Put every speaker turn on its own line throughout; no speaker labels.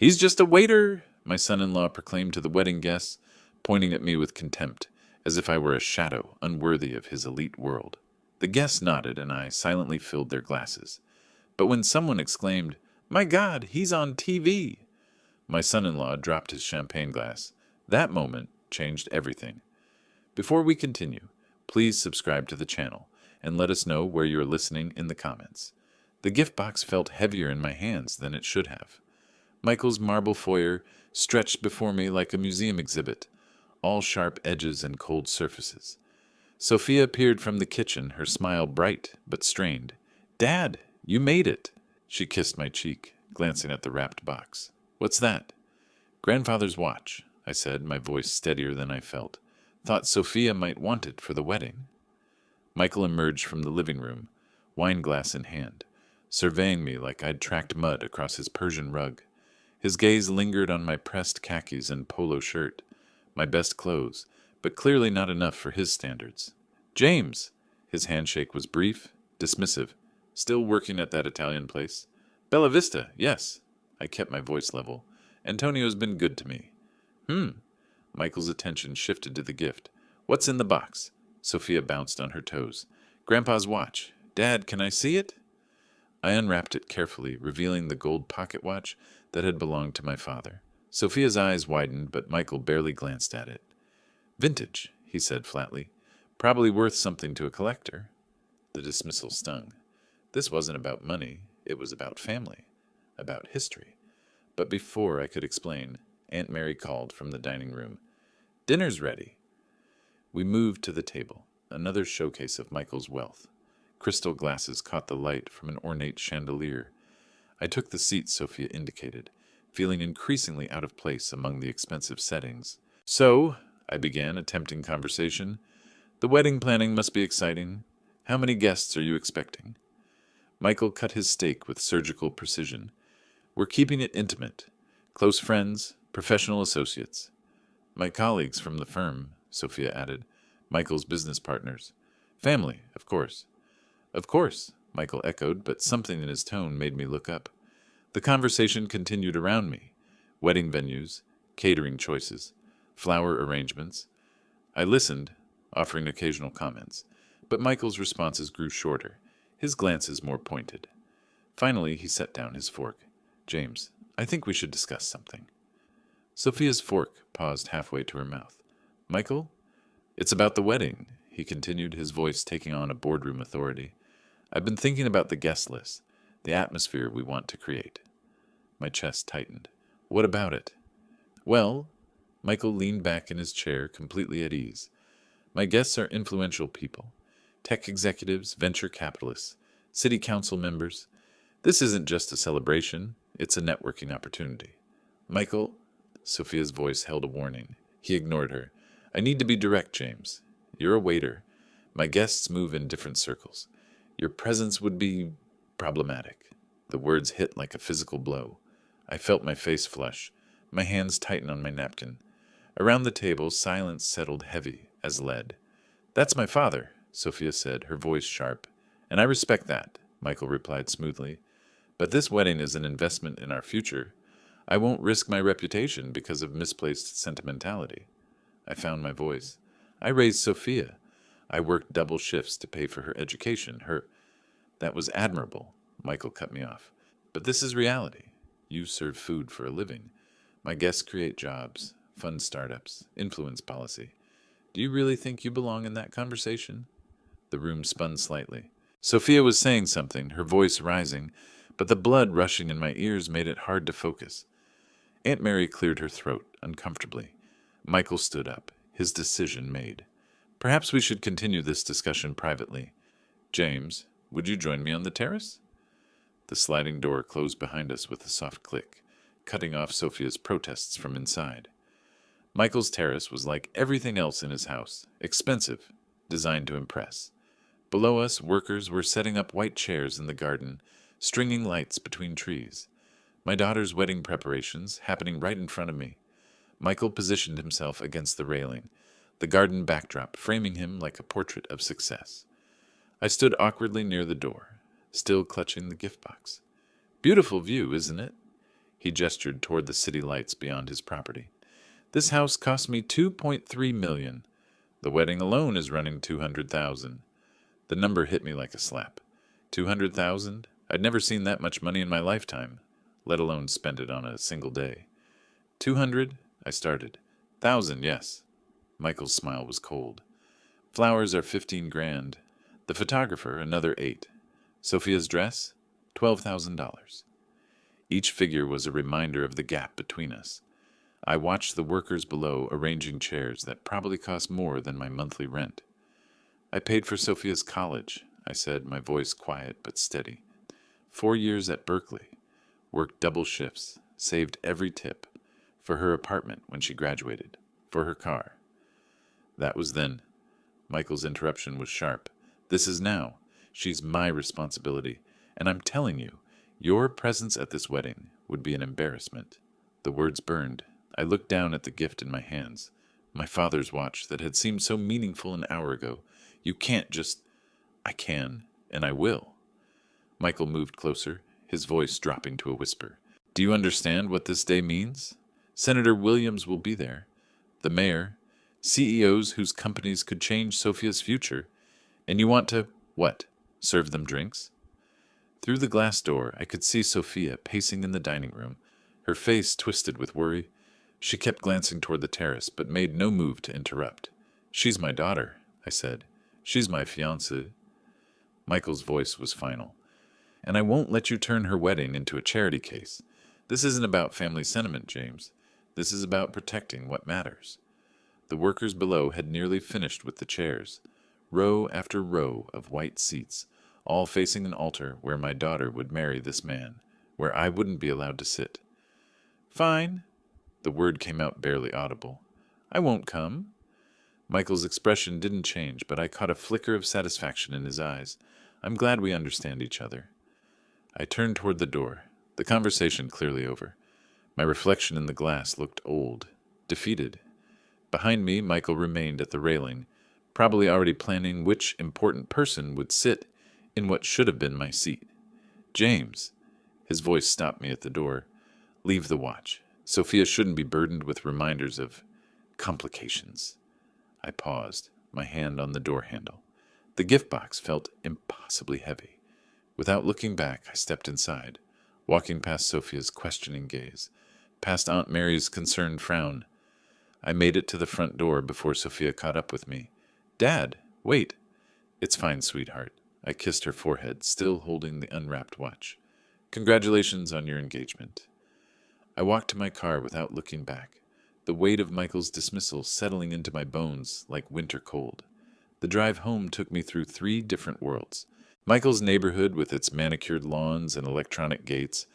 "He's just a waiter," my son-in-law proclaimed to the wedding guests, pointing at me with contempt, as if I were a shadow unworthy of his elite world. The guests nodded, and I silently filled their glasses. But when someone exclaimed, "My God, he's on TV!" my son-in-law dropped his champagne glass. That moment changed everything. Before we continue, please subscribe to the channel and let us know where you're listening in the comments. The gift box felt heavier in my hands than it should have. Michael's marble foyer stretched before me like a museum exhibit, all sharp edges and cold surfaces. Sophia appeared from the kitchen, her smile bright but strained. "Dad, you made it!" She kissed my cheek, glancing at the wrapped box. "What's that?" "Grandfather's watch," I said, my voice steadier than I felt. "Thought Sophia might want it for the wedding." Michael emerged from the living room, wineglass in hand, surveying me like I'd tracked mud across his Persian rug. His gaze lingered on my pressed khakis and polo shirt, my best clothes, but clearly not enough for his standards. "James!" His handshake was brief, dismissive. "Still working at that Italian place?" "Bella Vista, yes." I kept my voice level. "Antonio's been good to me." Michael's attention shifted to the gift. "What's in the box?" Sophia bounced on her toes. "Grandpa's watch. Dad, can I see it?" I unwrapped it carefully, revealing the gold pocket watch that had belonged to my father. Sophia's eyes widened, but Michael barely glanced at it. "Vintage," he said flatly. "Probably worth something to a collector." The dismissal stung. This wasn't about money. It was about family, about history. But before I could explain, Aunt Mary called from the dining room. "Dinner's ready." We moved to the table, another showcase of Michael's wealth. Crystal glasses caught the light from an ornate chandelier. I took the seat Sophia indicated, feeling increasingly out of place among the expensive settings. "So," I began, attempting conversation, "the wedding planning must be exciting. How many guests are you expecting?" Michael cut his steak with surgical precision. "We're keeping it intimate. Close friends, professional associates." "My colleagues from the firm," Sophia added. "Michael's business partners. Family, of course." "Of course," Michael echoed, but something in his tone made me look up. The conversation continued around me. Wedding venues, catering choices, flower arrangements. I listened, offering occasional comments, but Michael's responses grew shorter, his glances more pointed. Finally, he set down his fork. "James, I think we should discuss something." Sophia's fork paused halfway to her mouth. "Michael, it's about the wedding," he continued, his voice taking on a boardroom authority. "I've been thinking about the guest list, the atmosphere we want to create." My chest tightened. "What about it?" "Well," Michael leaned back in his chair, completely at ease. "My guests are influential people. Tech executives, venture capitalists, city council members. This isn't just a celebration, it's a networking opportunity." "Michael," Sophia's voice held a warning. He ignored her. "I need to be direct, James. You're a waiter. My guests move in different circles. Your presence would be problematic." The words hit like a physical blow. I felt my face flush, my hands tighten on my napkin. Around the table, silence settled heavy as lead. "That's my father," Sophia said, her voice sharp. "And I respect that," Michael replied smoothly. "But this wedding is an investment in our future. I won't risk my reputation because of misplaced sentimentality." I found my voice. "I raised Sophia. I worked double shifts to pay for her education. That was admirable," Michael cut me off. "But this is reality. You serve food for a living. My guests create jobs, fund startups, influence policy. Do you really think you belong in that conversation?" The room spun slightly. Sophia was saying something, her voice rising, but the blood rushing in my ears made it hard to focus. Aunt Mary cleared her throat uncomfortably. Michael stood up, his decision made. "Perhaps we should continue this discussion privately. James, would you join me on the terrace?" The sliding door closed behind us with a soft click, cutting off Sophia's protests from inside. Michael's terrace was like everything else in his house, expensive, designed to impress. Below us, workers were setting up white chairs in the garden, stringing lights between trees. My daughter's wedding preparations happening right in front of me. Michael positioned himself against the railing, the garden backdrop framing him like a portrait of success. I stood awkwardly near the door, still clutching the gift box. "Beautiful view, isn't it?" He gestured toward the city lights beyond his property. "This house cost me $2.3 million. The wedding alone is running $200,000. The number hit me like a slap. 200,000? I'd never seen that much money in my lifetime, let alone spend it on a single day. 200? I started. 1,000, yes. Michael's smile was cold. Flowers are 15 grand. The photographer, another 8. Sophia's dress? $12,000. Each figure was a reminder of the gap between us. I watched the workers below arranging chairs that probably cost more than my monthly rent. "I paid for Sophia's college," I said, my voice quiet but steady. 4 years at Berkeley. Worked double shifts, saved every tip. For her apartment when she graduated. For her car. That was then. Michael's interruption was sharp. This is now. She's my responsibility. And I'm telling you, your presence at this wedding would be an embarrassment. The words burned. I looked down at the gift in my hands. My father's watch that had seemed so meaningful an hour ago. You can't just... I can, and I will. Michael moved closer, his voice dropping to a whisper. Do you understand what this day means? Senator Williams will be there. The mayor. CEOs whose companies could change Sophia's future. And you want to, what, serve them drinks? Through the glass door, I could see Sophia pacing in the dining room, her face twisted with worry. She kept glancing toward the terrace, but made no move to interrupt. She's my daughter, I said. She's my fiancée. Michael's voice was final. And I won't let you turn her wedding into a charity case. This isn't about family sentiment, James. This is about protecting what matters. The workers below had nearly finished with the chairs, row after row of white seats, all facing an altar where my daughter would marry this man, where I wouldn't be allowed to sit. Fine. The word came out barely audible. I won't come. Michael's expression didn't change, but I caught a flicker of satisfaction in his eyes. I'm glad we understand each other. I turned toward the door, the conversation clearly over. My reflection in the glass looked old, defeated. Behind me, Michael remained at the railing, probably already planning which important person would sit in what should have been my seat. James. His voice stopped me at the door. Leave the watch. Sophia shouldn't be burdened with reminders of complications. I paused, my hand on the door handle. The gift box felt impossibly heavy. Without looking back, I stepped inside, walking past Sophia's questioning gaze, past Aunt Mary's concerned frown. I made it to the front door before Sophia caught up with me. Dad, wait. It's fine, sweetheart. I kissed her forehead, still holding the unwrapped watch. Congratulations on your engagement. I walked to my car without looking back, the weight of Michael's dismissal settling into my bones like winter cold. The drive home took me through 3 different worlds. Michael's neighborhood, with its manicured lawns and electronic gates,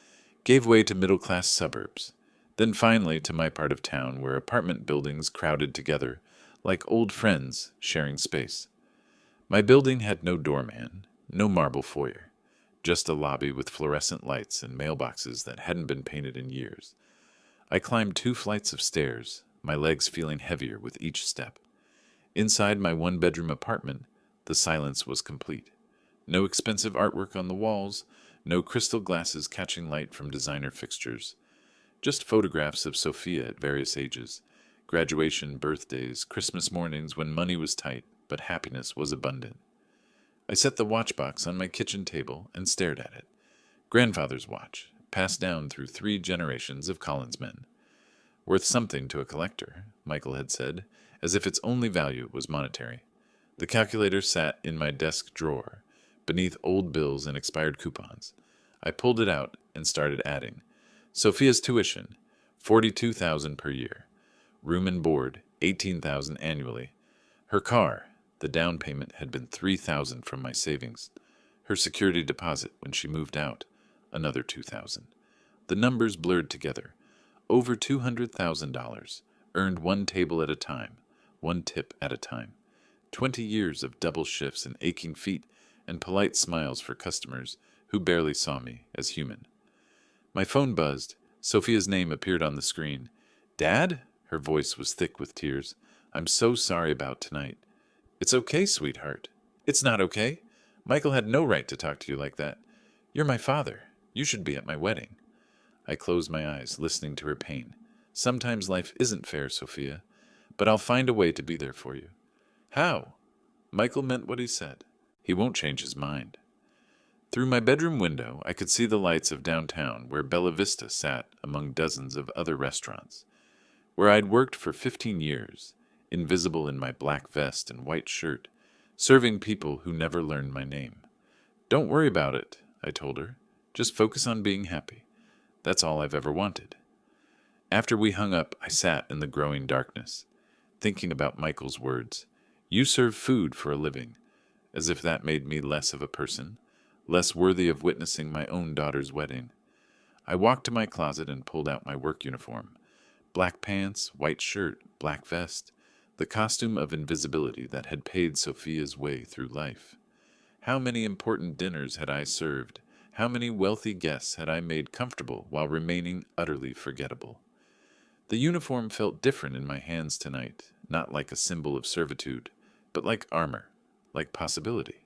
gave way to middle-class suburbs. Then finally to my part of town, where apartment buildings crowded together, like old friends sharing space. My building had no doorman, no marble foyer, just a lobby with fluorescent lights and mailboxes that hadn't been painted in years. I climbed 2 flights of stairs, my legs feeling heavier with each step. Inside my 1-bedroom apartment, the silence was complete. No expensive artwork on the walls, no crystal glasses catching light from designer fixtures. Just photographs of Sophia at various ages, graduation, birthdays, Christmas mornings when money was tight, but happiness was abundant. I set the watch box on my kitchen table and stared at it. Grandfather's watch, passed down through 3 generations of Collins men. Worth something to a collector, Michael had said, as if its only value was monetary. The calculator sat in my desk drawer, beneath old bills and expired coupons. I pulled it out and started adding. Sophia's tuition, $42,000 per year. Room and board, $18,000 annually. Her car, the down payment had been $3,000 from my savings. Her security deposit when she moved out, another $2,000. The numbers blurred together. Over $200,000, earned 1 table at a time, 1 tip at a time. 20 years of double shifts and aching feet and polite smiles for customers who barely saw me as human. My phone buzzed. Sophia's name appeared on the screen. Dad? Her voice was thick with tears. I'm so sorry about tonight. It's okay, sweetheart. It's not okay. Michael had no right to talk to you like that. You're my father. You should be at my wedding. I closed my eyes, listening to her pain. Sometimes life isn't fair, Sophia, but I'll find a way to be there for you. How? Michael meant what he said. He won't change his mind. Through my bedroom window, I could see the lights of downtown where Bella Vista sat among dozens of other restaurants. Where I'd worked for 15 years, invisible in my black vest and white shirt, serving people who never learned my name. Don't worry about it, I told her. Just focus on being happy. That's all I've ever wanted. After we hung up, I sat in the growing darkness, thinking about Michael's words. You serve food for a living, as if that made me less of a person, less worthy of witnessing my own daughter's wedding. I walked to my closet and pulled out my work uniform. Black pants, white shirt, black vest, the costume of invisibility that had paid Sophia's way through life. How many important dinners had I served? How many wealthy guests had I made comfortable while remaining utterly forgettable? The uniform felt different in my hands tonight, not like a symbol of servitude, but like armor, like possibility.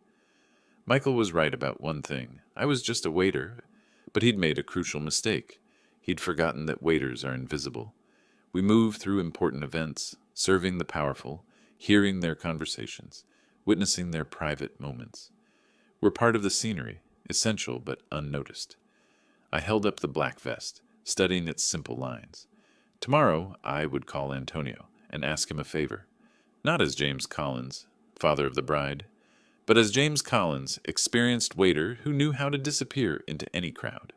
Michael was right about one thing. I was just a waiter, but he'd made a crucial mistake. He'd forgotten that waiters are invisible. We move through important events, serving the powerful, hearing their conversations, witnessing their private moments. We're part of the scenery, essential but unnoticed. I held up the black vest, studying its simple lines. Tomorrow I would call Antonio and ask him a favor, not as James Collins, father of the bride, but as James Collins, experienced waiter who knew how to disappear into any crowd.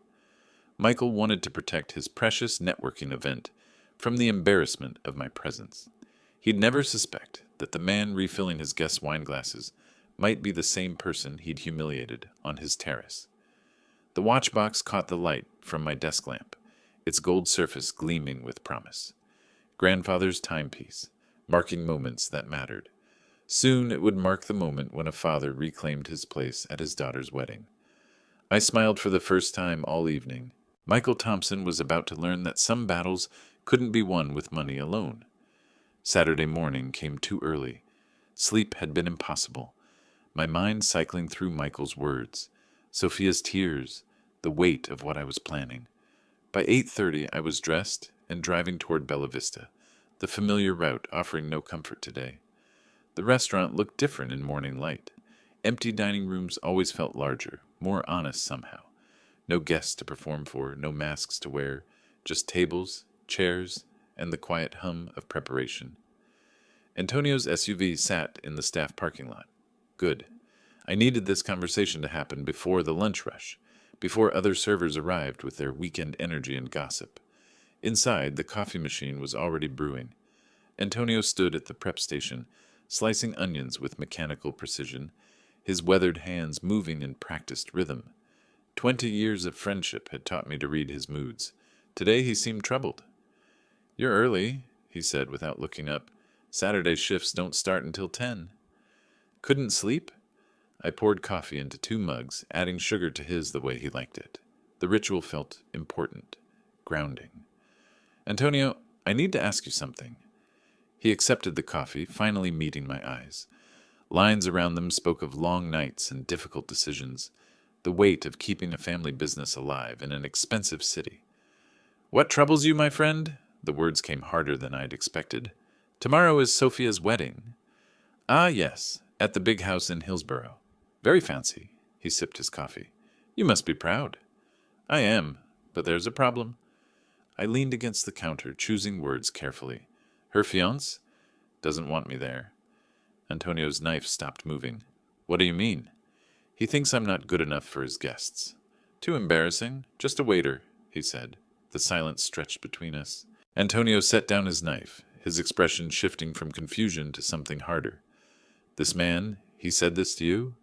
Michael wanted to protect his precious networking event from the embarrassment of my presence. He'd never suspect that the man refilling his guests' wine glasses might be the same person he'd humiliated on his terrace. The watchbox caught the light from my desk lamp, its gold surface gleaming with promise. Grandfather's timepiece, marking moments that mattered. Soon it would mark the moment when a father reclaimed his place at his daughter's wedding. I smiled for the first time all evening. Michael Thompson was about to learn that some battles couldn't be won with money alone. Saturday morning came too early. Sleep had been impossible. My mind cycling through Michael's words, Sophia's tears, the weight of what I was planning. By 8:30 I was dressed and driving toward Bella Vista, the familiar route offering no comfort today. The restaurant looked different in morning light. Empty dining rooms always felt larger, more honest somehow. No guests to perform for, no masks to wear, just tables, chairs, and the quiet hum of preparation. Antonio's SUV sat in the staff parking lot. Good. I needed this conversation to happen before the lunch rush, before other servers arrived with their weekend energy and gossip. Inside, the coffee machine was already brewing. Antonio stood at the prep station, slicing onions with mechanical precision, his weathered hands moving in practiced rhythm. 20 years of friendship had taught me to read his moods. Today he seemed troubled. "You're early," he said without looking up. "Saturday shifts don't start until 10. "Couldn't sleep?" I poured coffee into 2 mugs, adding sugar to his the way he liked it. The ritual felt important, grounding. "Antonio, I need to ask you something." He accepted the coffee, finally meeting my eyes. Lines around them spoke of long nights and difficult decisions, the weight of keeping a family business alive in an expensive city. "What troubles you, my friend?" The words came harder than I'd expected. "Tomorrow is Sophia's wedding." "Ah, yes, at the big house in Hillsborough. Very fancy." He sipped his coffee. "You must be proud." "I am, but there's a problem." I leaned against the counter, choosing words carefully. "Her fiancé doesn't want me there." Antonio's knife stopped moving. "What do you mean?" "He thinks I'm not good enough for his guests." "Too embarrassing. Just a waiter," he said. The silence stretched between us. Antonio set down his knife, his expression shifting from confusion to something harder. "This man, he said this to you?"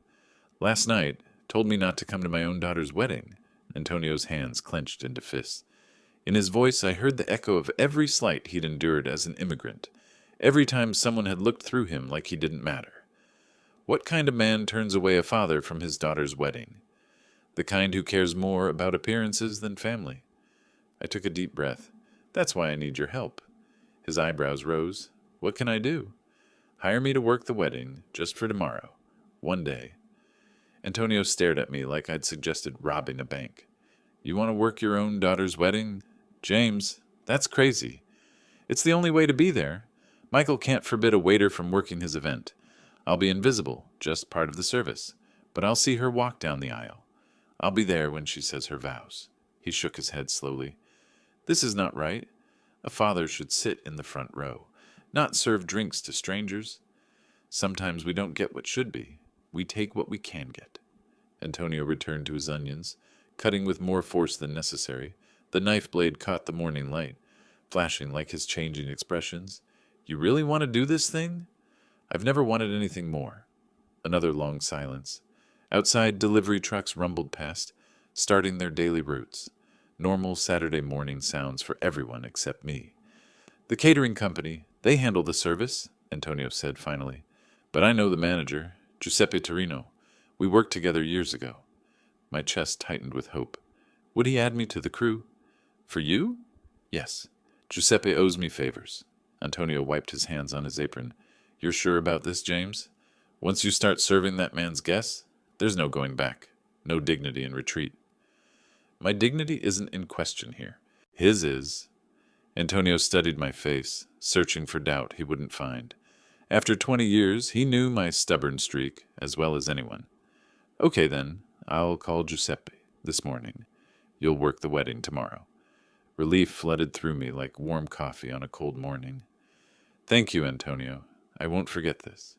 "Last night, told me not to come to my own daughter's wedding." Antonio's hands clenched into fists. In his voice I heard the echo of every slight he'd endured as an immigrant, every time someone had looked through him like he didn't matter. What kind of man turns away a father from his daughter's wedding? The kind who cares more about appearances than family. I took a deep breath. "That's why I need your help." His eyebrows rose. "What can I do?" "Hire me to work the wedding, just for tomorrow. One day." Antonio stared at me like I'd suggested robbing a bank. You want to work your own daughter's wedding? James, that's crazy. It's the only way to be there. Michael can't forbid a waiter from working his event. I'll be invisible, just part of the service. But I'll see her walk down the aisle. I'll be there when she says her vows. He shook his head slowly. This is not right. A father should sit in the front row, not serve drinks to strangers. Sometimes we don't get what should be. We take what we can get. Antonio returned to his onions, cutting with more force than necessary. The knife blade caught the morning light, flashing like his changing expressions. You really want to do this thing? I've never wanted anything more. Another long silence. Outside, delivery trucks rumbled past, starting their daily routes. Normal Saturday morning sounds for everyone except me. The catering company, they handle the service, Antonio said finally. But I know the manager, Giuseppe Torino. We worked together years ago. My chest tightened with hope. Would he add me to the crew? For you? Yes. Giuseppe owes me favors. Antonio wiped his hands on his apron. You're sure about this, James? Once you start serving that man's guests, there's no going back. No dignity in retreat. My dignity isn't in question here. His is. Antonio studied my face, searching for doubt he wouldn't find. After 20 years, he knew my stubborn streak as well as anyone. Okay then, I'll call Giuseppe this morning. You'll work the wedding tomorrow. Relief flooded through me like warm coffee on a cold morning. Thank you, Antonio. I won't forget this.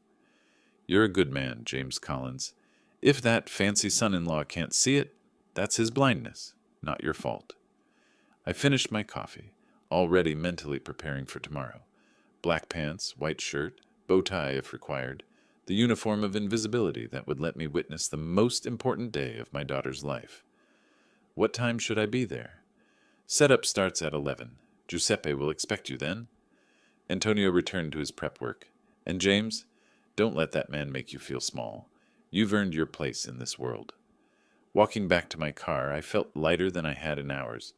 You're a good man, James Collins. If that fancy son-in-law can't see it, that's his blindness, not your fault. I finished my coffee, already mentally preparing for tomorrow. Black pants, white shirt, bow tie if required, the uniform of invisibility that would let me witness the most important day of my daughter's life. What time should I be there? Setup starts at 11. Giuseppe will expect you then. Antonio returned to his prep work. And James, don't let that man make you feel small. You've earned your place in this world. Walking back to my car, I felt lighter than I had in hours.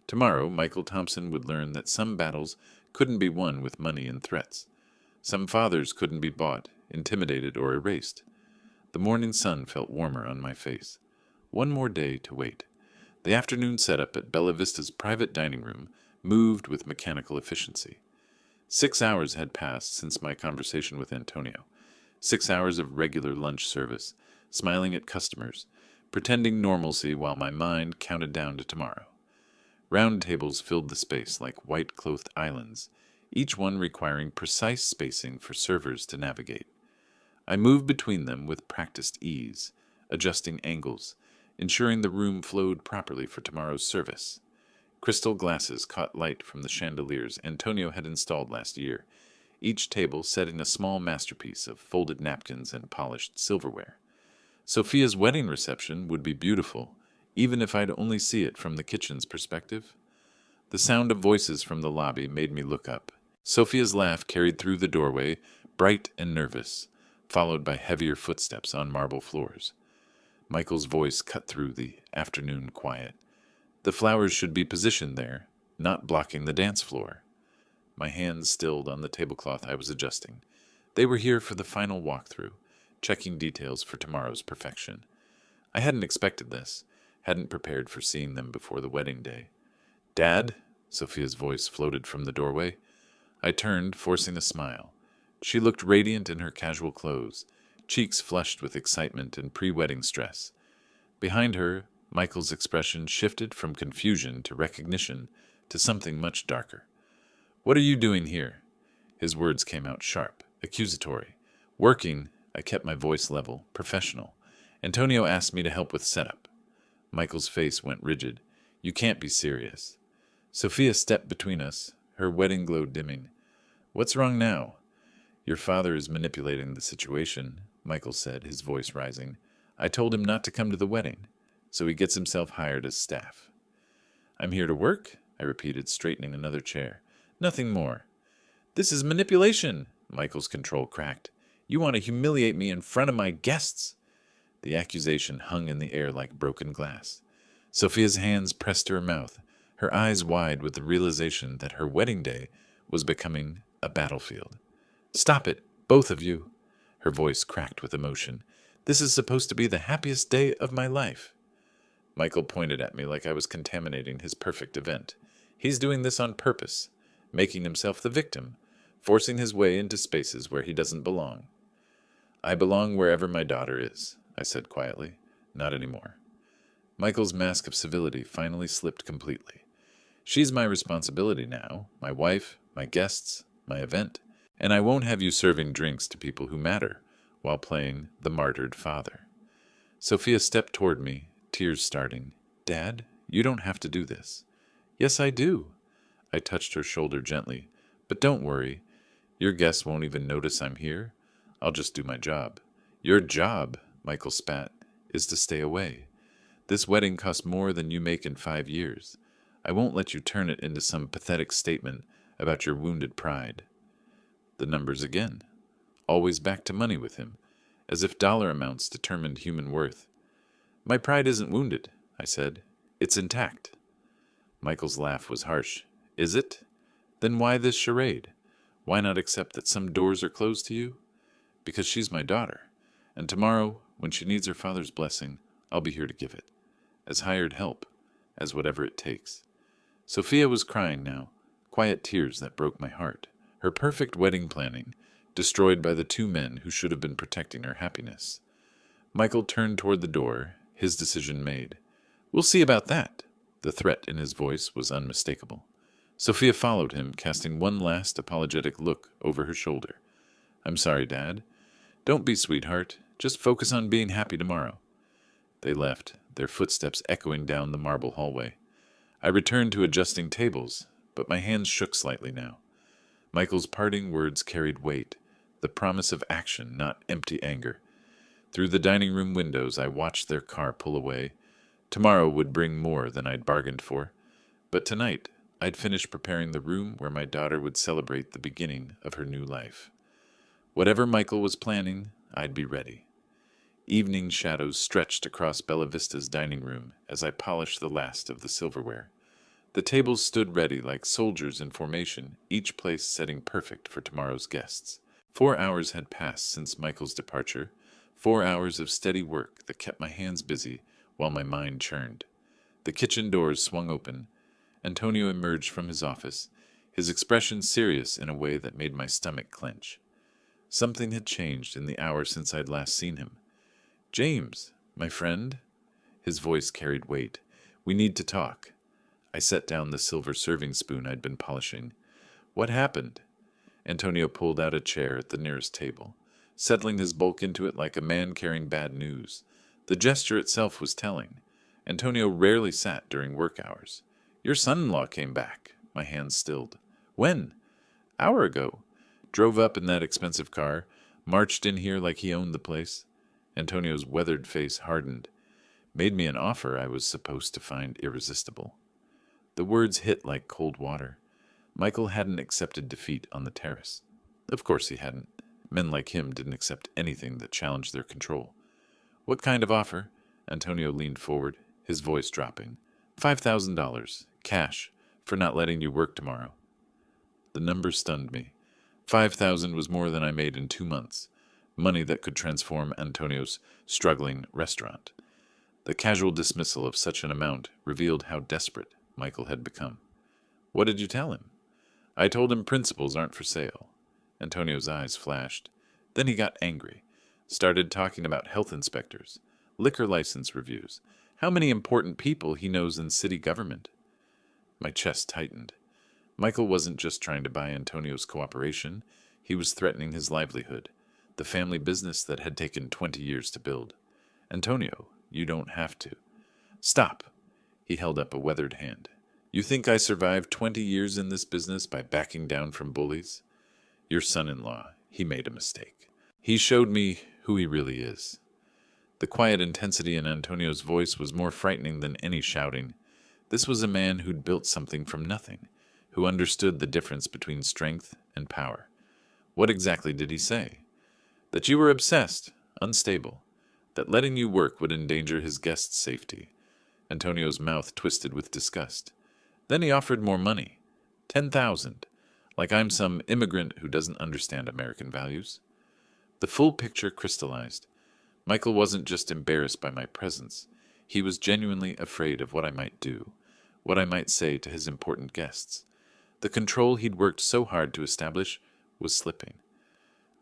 Tomorrow, Michael Thompson would learn that some battles couldn't be won with money and threats. Some fathers couldn't be bought, intimidated, or erased. The morning sun felt warmer on my face. One more day to wait. The afternoon setup at Bella Vista's private dining room moved with mechanical efficiency. 6 hours had passed since my conversation with Antonio. 6 hours of regular lunch service, smiling at customers, pretending normalcy while my mind counted down to tomorrow. Round tables filled the space like white-clothed islands, each one requiring precise spacing for servers to navigate. I moved between them with practiced ease, adjusting angles, ensuring the room flowed properly for tomorrow's service. Crystal glasses caught light from the chandeliers Antonio had installed last year, each table setting a small masterpiece of folded napkins and polished silverware. Sophia's wedding reception would be beautiful, even if I'd only see it from the kitchen's perspective. The sound of voices from the lobby made me look up. Sophia's laugh carried through the doorway, bright and nervous, followed by heavier footsteps on marble floors. Michael's voice cut through the afternoon quiet. The flowers should be positioned there, not blocking the dance floor. My hands stilled on the tablecloth I was adjusting. They were here for the final walkthrough, checking details for tomorrow's perfection. I hadn't expected this, hadn't prepared for seeing them before the wedding day. Dad? Sophia's voice floated from the doorway. I turned, forcing a smile. She looked radiant in her casual clothes, cheeks flushed with excitement and pre-wedding stress. Behind her, Michael's expression shifted from confusion to recognition to something much darker. What are you doing here? His words came out sharp, accusatory. Working, I kept my voice level, professional. Antonio asked me to help with setup. Michael's face went rigid. You can't be serious. Sophia stepped between us, her wedding glow dimming. What's wrong now? Your father is manipulating the situation, Michael said, his voice rising. I told him not to come to the wedding, so he gets himself hired as staff. I'm here to work, I repeated, straightening another chair. Nothing more. This is manipulation, Michael's control cracked. You want to humiliate me in front of my guests. The accusation hung in the air like broken glass. Sophia's hands pressed to her mouth, her eyes wide with the realization that her wedding day was becoming a battlefield. Stop it, both of you. Her voice cracked with emotion. This is supposed to be the happiest day of my life. Michael pointed at me like I was contaminating his perfect event. He's doing this on purpose, making himself the victim, forcing his way into spaces where he doesn't belong. I belong wherever my daughter is, I said quietly. Not anymore. Michael's mask of civility finally slipped completely. She's my responsibility now, my wife, my guests, my event, and I won't have you serving drinks to people who matter while playing the martyred father. Sophia stepped toward me, tears starting. Dad, you don't have to do this. Yes, I do. I touched her shoulder gently. But don't worry. Your guests won't even notice I'm here. I'll just do my job. Your job, Michael spat, is to stay away. This wedding cost more than you make in 5 years. I won't let you turn it into some pathetic statement about your wounded pride. The numbers again. Always back to money with him, as if dollar amounts determined human worth. My pride isn't wounded, I said. It's intact. Michael's laugh was harsh. Is it? Then why this charade? Why not accept that some doors are closed to you? Because she's my daughter, and tomorrow, when she needs her father's blessing, I'll be here to give it. As hired help, as whatever it takes. Sophia was crying now, quiet tears that broke my heart. Her perfect wedding planning, destroyed by the 2 men who should have been protecting her happiness. Michael turned toward the door, his decision made. We'll see about that. The threat in his voice was unmistakable. Sophia followed him, casting one last apologetic look over her shoulder. I'm sorry, Dad. Don't be, sweetheart. Just focus on being happy tomorrow. They left, their footsteps echoing down the marble hallway. I returned to adjusting tables, but my hands shook slightly now. Michael's parting words carried weight, the promise of action, not empty anger. Through the dining room windows, I watched their car pull away. Tomorrow would bring more than I'd bargained for, but tonight I'd finish preparing the room where my daughter would celebrate the beginning of her new life. Whatever Michael was planning, I'd be ready. Evening shadows stretched across Bella Vista's dining room as I polished the last of the silverware. The tables stood ready like soldiers in formation, each place setting perfect for tomorrow's guests. 4 hours had passed since Michael's departure, 4 hours of steady work that kept my hands busy while my mind churned. The kitchen doors swung open. Antonio emerged from his office, his expression serious in a way that made my stomach clench. Something had changed in the hour since I'd last seen him. James, my friend? His voice carried weight. We need to talk. I set down the silver serving spoon I'd been polishing. What happened? Antonio pulled out a chair at the nearest table, settling his bulk into it like a man carrying bad news. The gesture itself was telling. Antonio rarely sat during work hours. Your son-in-law came back. My hands stilled. When? Hour ago. Drove up in that expensive car, marched in here like he owned the place. Antonio's weathered face hardened. Made me an offer I was supposed to find irresistible. The words hit like cold water. Michael hadn't accepted defeat on the terrace. Of course he hadn't. Men like him didn't accept anything that challenged their control. What kind of offer? Antonio leaned forward, his voice dropping. $5,000, cash, for not letting you work tomorrow. The number stunned me. 5,000 was more than I made in 2 months. Money that could transform Antonio's struggling restaurant. The casual dismissal of such an amount revealed how desperate Michael had become. What did you tell him? I told him principles aren't for sale. Antonio's eyes flashed. Then he got angry. Started talking about health inspectors, liquor license reviews, how many important people he knows in city government. My chest tightened. Michael wasn't just trying to buy Antonio's cooperation. He was threatening his livelihood, the family business that had taken 20 years to build. Antonio, you don't have to. Stop. He held up a weathered hand. You think I survived 20 years in this business by backing down from bullies? Your son-in-law, he made a mistake. He showed me who he really is. The quiet intensity in Antonio's voice was more frightening than any shouting. This was a man who'd built something from nothing, who understood the difference between strength and power. What exactly did he say? That you were obsessed, unstable, that letting you work would endanger his guests' safety. Antonio's mouth twisted with disgust. Then he offered more money. 10,000, like I'm some immigrant who doesn't understand American values. The full picture crystallized. Michael wasn't just embarrassed by my presence. He was genuinely afraid of what I might do, what I might say to his important guests. The control he'd worked so hard to establish was slipping.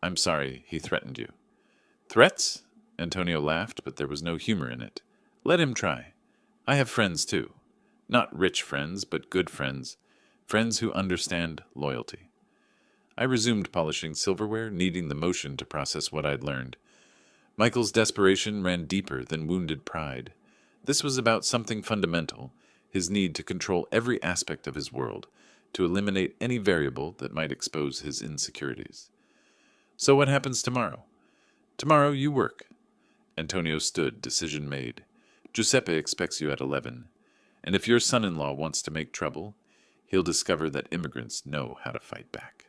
"I'm sorry he threatened you." "Threats?" Antonio laughed, but there was no humor in it. "Let him try. I have friends, too. Not rich friends, but good friends. Friends who understand loyalty." I resumed polishing silverware, needing the motion to process what I'd learned. Michael's desperation ran deeper than wounded pride. This was about something fundamental, his need to control every aspect of his world, to eliminate any variable that might expose his insecurities. "So what happens tomorrow?" "Tomorrow you work." Antonio stood, decision made. "Giuseppe expects you at 11. And if your son-in-law wants to make trouble, he'll discover that immigrants know how to fight back."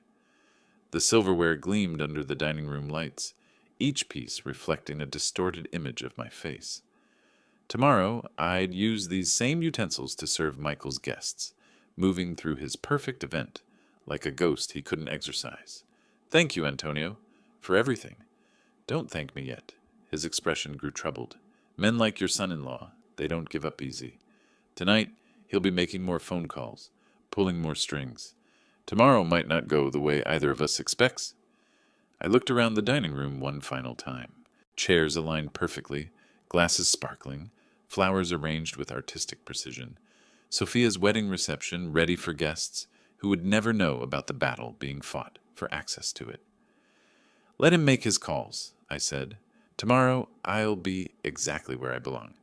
The silverware gleamed under the dining room lights, each piece reflecting a distorted image of my face. Tomorrow, I'd use these same utensils to serve Michael's guests, moving through his perfect event like a ghost he couldn't exorcise. "Thank you, Antonio, for everything." "Don't thank me yet." His expression grew troubled. "Men like your son-in-law, they don't give up easy. Tonight, he'll be making more phone calls, pulling more strings. Tomorrow might not go the way either of us expects." I looked around the dining room one final time. Chairs aligned perfectly, glasses sparkling, flowers arranged with artistic precision. Sophia's wedding reception ready for guests who would never know about the battle being fought for access to it. "Let him make his calls," I said. "Tomorrow I'll be exactly where I belong."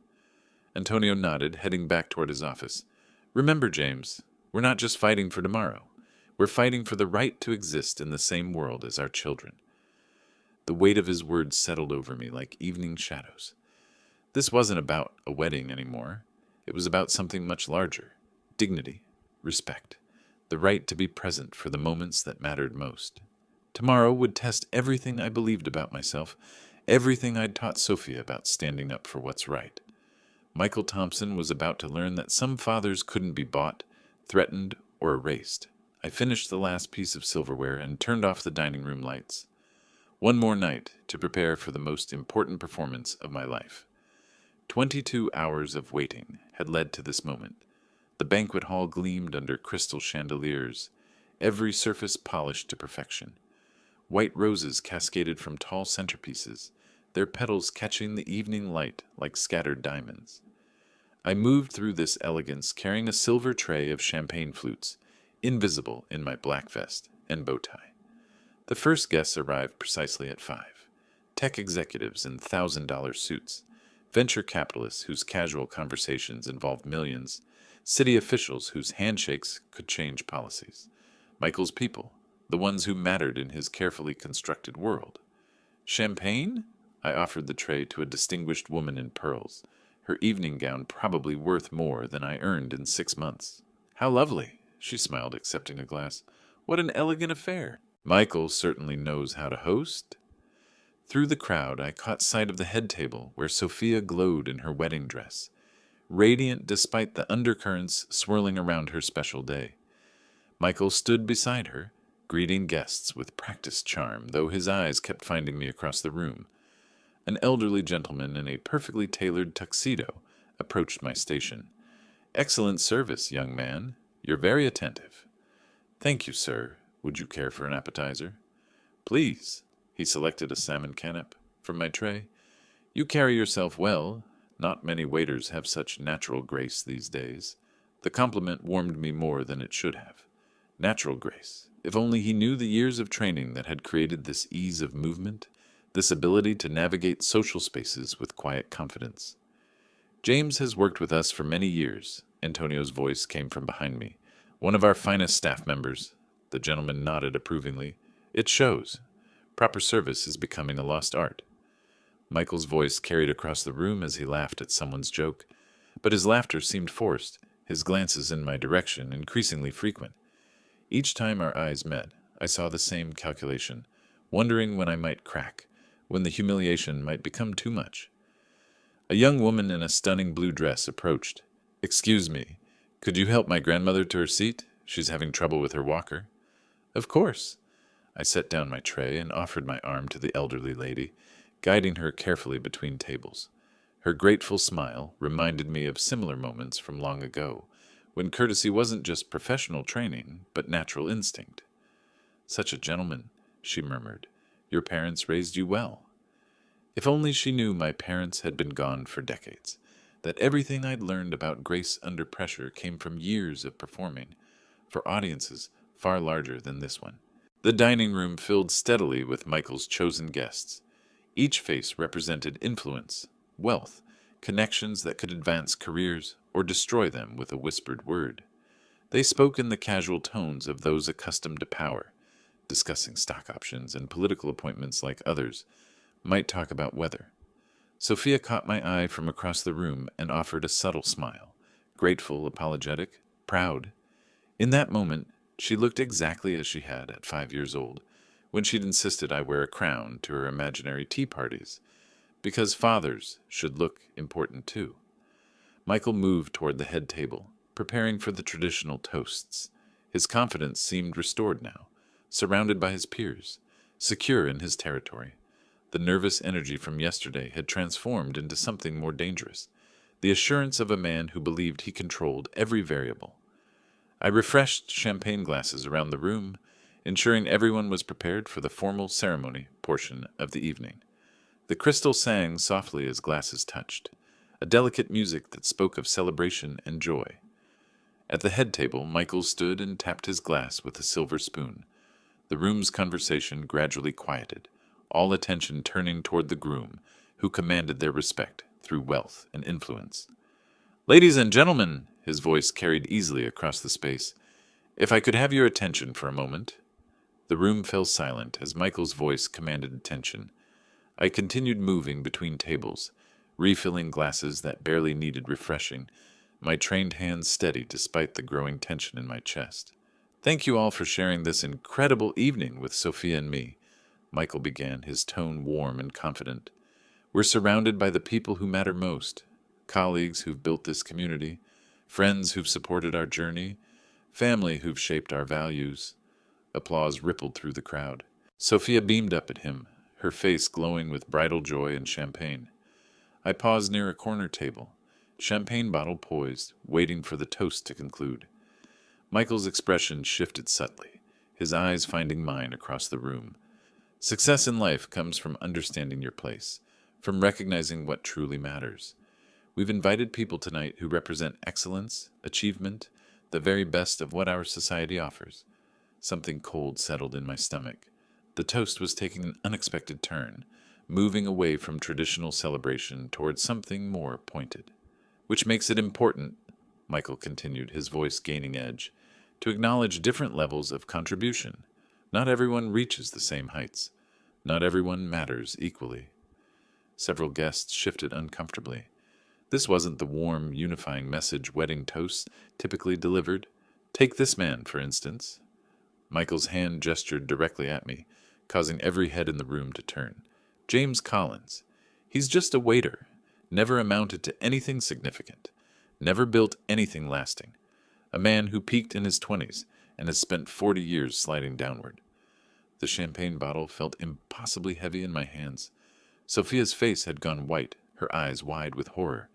Antonio nodded, heading back toward his office. "Remember, James, we're not just fighting for tomorrow. We're fighting for the right to exist in the same world as our children." The weight of his words settled over me like evening shadows. This wasn't about a wedding anymore. It was about something much larger. Dignity, respect, the right to be present for the moments that mattered most. Tomorrow would test everything I believed about myself, everything I'd taught Sophia about standing up for what's right. Michael Thompson was about to learn that some fathers couldn't be bought, threatened, or erased. I finished the last piece of silverware and turned off the dining room lights. One more night to prepare for the most important performance of my life. 22 hours of waiting had led to this moment. The banquet hall gleamed under crystal chandeliers, every surface polished to perfection. White roses cascaded from tall centerpieces, their petals catching the evening light like scattered diamonds. I moved through this elegance carrying a silver tray of champagne flutes, invisible in my black vest and bow tie. The first guests arrived precisely at 5. Tech executives in $1,000 suits, venture capitalists whose casual conversations involved millions, city officials whose handshakes could change policies. Michael's people, the ones who mattered in his carefully constructed world. "Champagne?" I offered the tray to a distinguished woman in pearls, her evening gown probably worth more than I earned in 6 months. "How lovely," she smiled, accepting a glass. "What an elegant affair. Michael certainly knows how to host." Through the crowd, I caught sight of the head table where Sophia glowed in her wedding dress, radiant despite the undercurrents swirling around her special day. Michael stood beside her, greeting guests with practiced charm, though his eyes kept finding me across the room. An elderly gentleman in a perfectly tailored tuxedo approached my station. "Excellent service, young man. You're very attentive." "Thank you, sir. Would you care for an appetizer?" "Please." He selected a salmon canap from my tray. "You carry yourself well. Not many waiters have such natural grace these days." The compliment warmed me more than it should have. Natural grace. If only he knew the years of training that had created this ease of movement, this ability to navigate social spaces with quiet confidence. "James has worked with us for many years." Antonio's voice came from behind me. "One of our finest staff members." The gentleman nodded approvingly. "It shows. Proper service is becoming a lost art." Michael's voice carried across the room as he laughed at someone's joke, but his laughter seemed forced, his glances in my direction increasingly frequent. Each time our eyes met, I saw the same calculation, wondering when I might crack, when the humiliation might become too much. A young woman in a stunning blue dress approached. "Excuse me, could you help my grandmother to her seat? She's having trouble with her walker." "Of course." I set down my tray and offered my arm to the elderly lady, guiding her carefully between tables. Her grateful smile reminded me of similar moments from long ago, when courtesy wasn't just professional training, but natural instinct. "Such a gentleman," she murmured. "Your parents raised you well." If only she knew my parents had been gone for decades, that everything I'd learned about grace under pressure came from years of performing, for audiences far larger than this one. The dining room filled steadily with Michael's chosen guests. Each face represented influence, wealth, connections that could advance careers or destroy them with a whispered word. They spoke in the casual tones of those accustomed to power, discussing stock options and political appointments like others might talk about weather. Sophia caught my eye from across the room and offered a subtle smile, grateful, apologetic, proud. In that moment, she looked exactly as she had at 5 years old, when she'd insisted I wear a crown to her imaginary tea parties, because fathers should look important too. Michael moved toward the head table, preparing for the traditional toasts. His confidence seemed restored now, surrounded by his peers, secure in his territory. The nervous energy from yesterday had transformed into something more dangerous, the assurance of a man who believed he controlled every variable. I refreshed champagne glasses around the room, ensuring everyone was prepared for the formal ceremony portion of the evening. The crystal sang softly as glasses touched, a delicate music that spoke of celebration and joy. At the head table, Michael stood and tapped his glass with a silver spoon. The room's conversation gradually quieted, all attention turning toward the groom, who commanded their respect through wealth and influence. "Ladies and gentlemen," his voice carried easily across the space, "if I could have your attention for a moment." The room fell silent as Michael's voice commanded attention. I continued moving between tables, refilling glasses that barely needed refreshing, my trained hands steady despite the growing tension in my chest. "Thank you all for sharing this incredible evening with Sophia and me," Michael began, his tone warm and confident. "We're surrounded by the people who matter most, colleagues who've built this community, friends who've supported our journey, family who've shaped our values." Applause rippled through the crowd. Sophia beamed up at him, her face glowing with bridal joy and champagne. I paused near a corner table, champagne bottle poised, waiting for the toast to conclude. Michael's expression shifted subtly, his eyes finding mine across the room. Success in life comes from understanding your place, from recognizing what truly matters. We've invited people tonight who represent excellence, achievement, the very best of what our society offers. Something cold settled in my stomach. The toast was taking an unexpected turn, moving away from traditional celebration towards something more pointed. "Which makes it important," Michael continued, his voice gaining edge, "to acknowledge different levels of contribution. Not everyone reaches the same heights. Not everyone matters equally." Several guests shifted uncomfortably. This wasn't the warm, unifying message wedding toasts typically delivered. Take this man, for instance. Michael's hand gestured directly at me, causing every head in the room to turn. "James Collins. He's just a waiter. Never amounted to anything significant. Never built anything lasting. A man who peaked in his 20s and has spent 40 years sliding downward." The champagne bottle felt impossibly heavy in my hands. Sophia's face had gone white, her eyes wide with horror.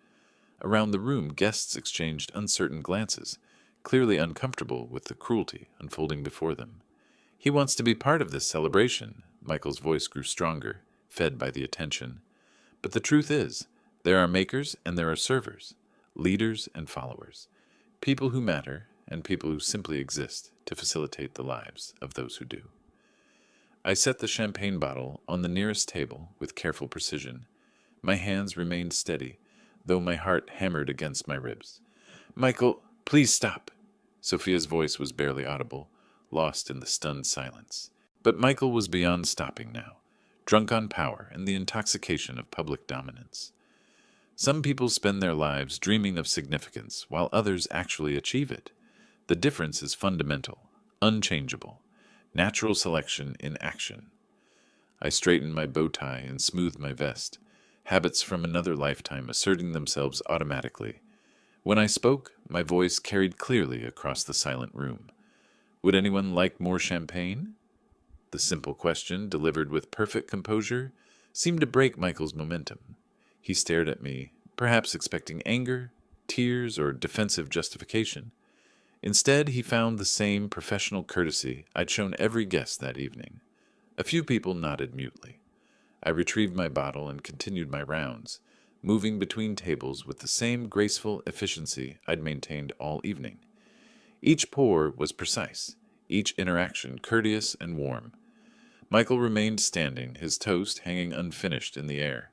Around the room, guests exchanged uncertain glances, clearly uncomfortable with the cruelty unfolding before them. "He wants to be part of this celebration." Michael's voice grew stronger, fed by the attention. "But the truth is, there are makers and there are servers, leaders and followers, people who matter and people who simply exist to facilitate the lives of those who do." I set the champagne bottle on the nearest table with careful precision. My hands remained steady, though my heart hammered against my ribs. "Michael, please stop." Sophia's voice was barely audible, lost in the stunned silence. But Michael was beyond stopping now, drunk on power and the intoxication of public dominance. "Some people spend their lives dreaming of significance, while others actually achieve it. The difference is fundamental, unchangeable. Natural selection in action." I straightened my bow tie and smoothed my vest, habits from another lifetime asserting themselves automatically. When I spoke, my voice carried clearly across the silent room. "Would anyone like more champagne?" The simple question, delivered with perfect composure, seemed to break Michael's momentum. He stared at me, perhaps expecting anger, tears, or defensive justification. Instead, he found the same professional courtesy I'd shown every guest that evening. A few people nodded mutely. I retrieved my bottle and continued my rounds, moving between tables with the same graceful efficiency I'd maintained all evening. Each pour was precise, each interaction courteous and warm. Michael remained standing, his toast hanging unfinished in the air.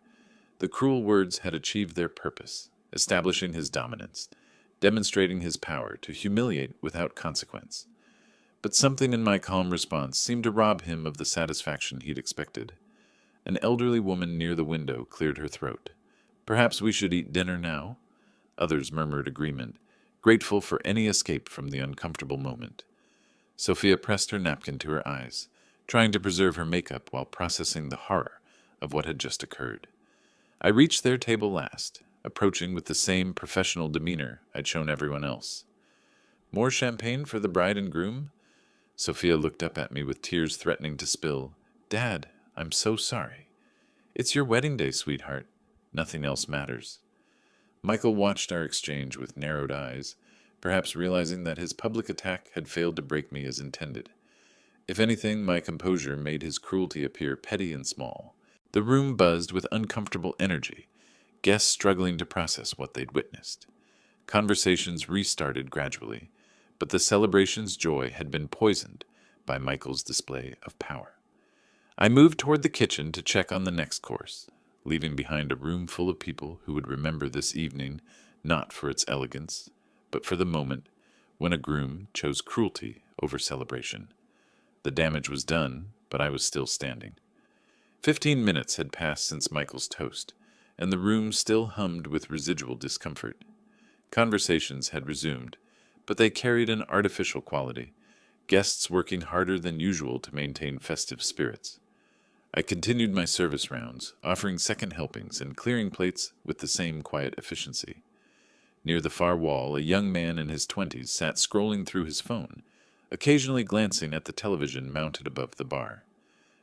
The cruel words had achieved their purpose, establishing his dominance, demonstrating his power to humiliate without consequence. But something in my calm response seemed to rob him of the satisfaction he'd expected. An elderly woman near the window cleared her throat. "Perhaps we should eat dinner now?" Others murmured agreement, grateful for any escape from the uncomfortable moment. Sophia pressed her napkin to her eyes, trying to preserve her makeup while processing the horror of what had just occurred. I reached their table last, approaching with the same professional demeanor I'd shown everyone else. "More champagne for the bride and groom?" Sophia looked up at me with tears threatening to spill. "Dad, I'm so sorry." "It's your wedding day, sweetheart. Nothing else matters." Michael watched our exchange with narrowed eyes, perhaps realizing that his public attack had failed to break me as intended. If anything, my composure made his cruelty appear petty and small. The room buzzed with uncomfortable energy, guests struggling to process what they'd witnessed. Conversations restarted gradually, but the celebration's joy had been poisoned by Michael's display of power. I moved toward the kitchen to check on the next course, leaving behind a room full of people who would remember this evening not for its elegance, but for the moment when a groom chose cruelty over celebration. The damage was done, but I was still standing. 15 minutes had passed since Michael's toast, and the room still hummed with residual discomfort. Conversations had resumed, but they carried an artificial quality, guests working harder than usual to maintain festive spirits. I continued my service rounds, offering second helpings and clearing plates with the same quiet efficiency. Near the far wall, a young man in his 20s sat scrolling through his phone, occasionally glancing at the television mounted above the bar.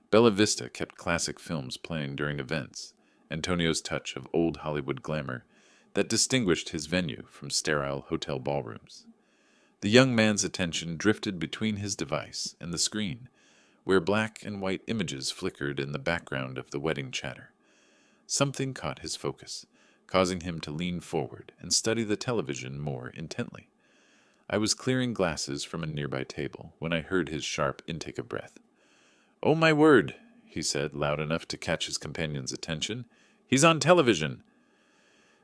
Bella Vista kept classic films playing during events, Antonio's touch of old Hollywood glamour that distinguished his venue from sterile hotel ballrooms. The young man's attention drifted between his device and the screen, where black and white images flickered in the background of the wedding chatter. Something caught his focus, causing him to lean forward and study the television more intently. I was clearing glasses from a nearby table when I heard his sharp intake of breath. "Oh, my word," he said, loud enough to catch his companion's attention. "He's on television."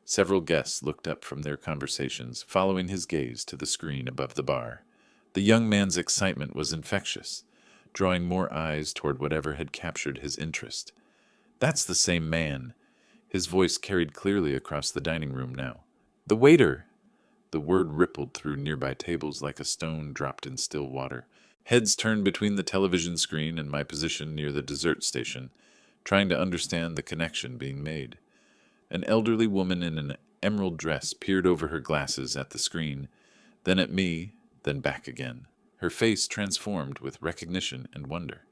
Several guests looked up from their conversations, following his gaze to the screen above the bar. The young man's excitement was infectious, drawing more eyes toward whatever had captured his interest. "That's the same man." His voice carried clearly across the dining room now. "The waiter!" The word rippled through nearby tables like a stone dropped in still water. Heads turned between the television screen and my position near the dessert station, trying to understand the connection being made. An elderly woman in an emerald dress peered over her glasses at the screen, then at me, then back again, her face transformed with recognition and wonder.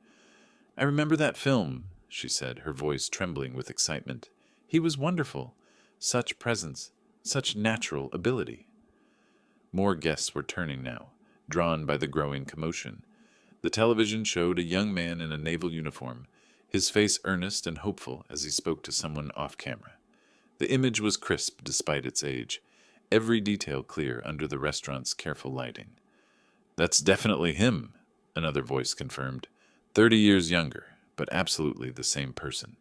"I remember that film," she said, her voice trembling with excitement. "He was wonderful. Such presence, such natural ability." More guests were turning now, drawn by the growing commotion. The television showed a young man in a naval uniform, his face earnest and hopeful as he spoke to someone off camera. The image was crisp despite its age, every detail clear under the restaurant's careful lighting. "That's definitely him," another voice confirmed. 30 years younger, but absolutely the same person.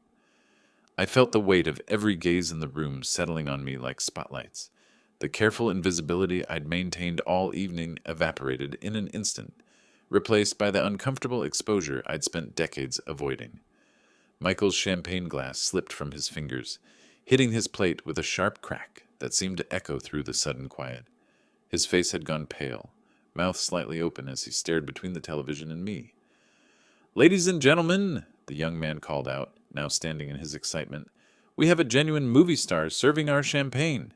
I felt the weight of every gaze in the room settling on me like spotlights. The careful invisibility I'd maintained all evening evaporated in an instant, replaced by the uncomfortable exposure I'd spent decades avoiding. Michael's champagne glass slipped from his fingers, hitting his plate with a sharp crack that seemed to echo through the sudden quiet. His face had gone pale, mouth slightly open as he stared between the television and me. "Ladies and gentlemen," the young man called out, now standing in his excitement, "we have a genuine movie star serving our champagne."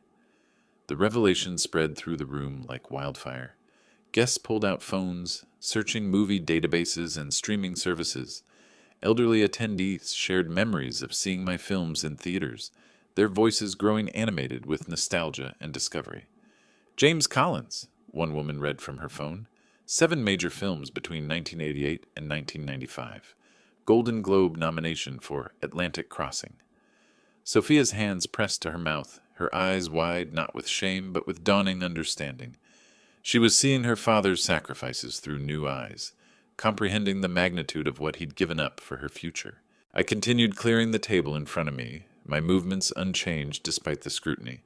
The revelation spread through the room like wildfire. Guests pulled out phones, searching movie databases and streaming services. Elderly attendees shared memories of seeing my films in theaters, their voices growing animated with nostalgia and discovery. James Collins, one woman read from her phone. 7 major films between 1988 and 1995. Golden Globe nomination for Atlantic Crossing. Sophia's hands pressed to her mouth, her eyes wide not with shame but with dawning understanding. She was seeing her father's sacrifices through new eyes, comprehending the magnitude of what he'd given up for her future. I continued clearing the table in front of me, my movements unchanged despite the scrutiny.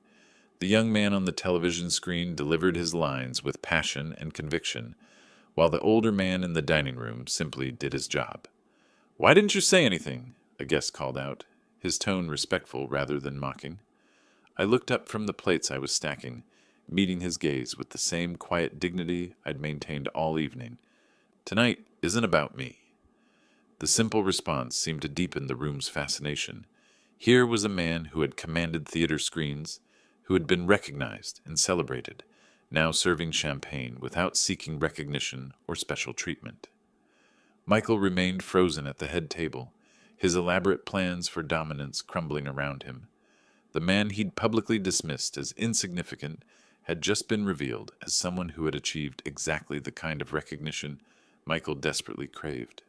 The young man on the television screen delivered his lines with passion and conviction, while the older man in the dining room simply did his job. "Why didn't you say anything?" a guest called out, his tone respectful rather than mocking. I looked up from the plates I was stacking, meeting his gaze with the same quiet dignity I'd maintained all evening. "Tonight isn't about me." The simple response seemed to deepen the room's fascination. Here was a man who had commanded theater screens, who had been recognized and celebrated, now serving champagne without seeking recognition or special treatment. Michael remained frozen at the head table, his elaborate plans for dominance crumbling around him. The man he'd publicly dismissed as insignificant had just been revealed as someone who had achieved exactly the kind of recognition Michael desperately craved.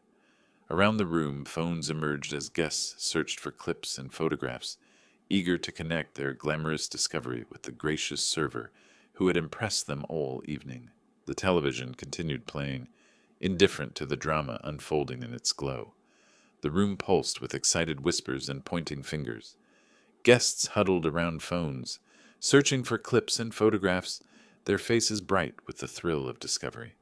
Around the room, phones emerged as guests searched for clips and photographs, eager to connect their glamorous discovery with the gracious server who had impressed them all evening. The television continued playing, indifferent to the drama unfolding in its glow. The room pulsed with excited whispers and pointing fingers. Guests huddled around phones, searching for clips and photographs, their faces bright with the thrill of discovery.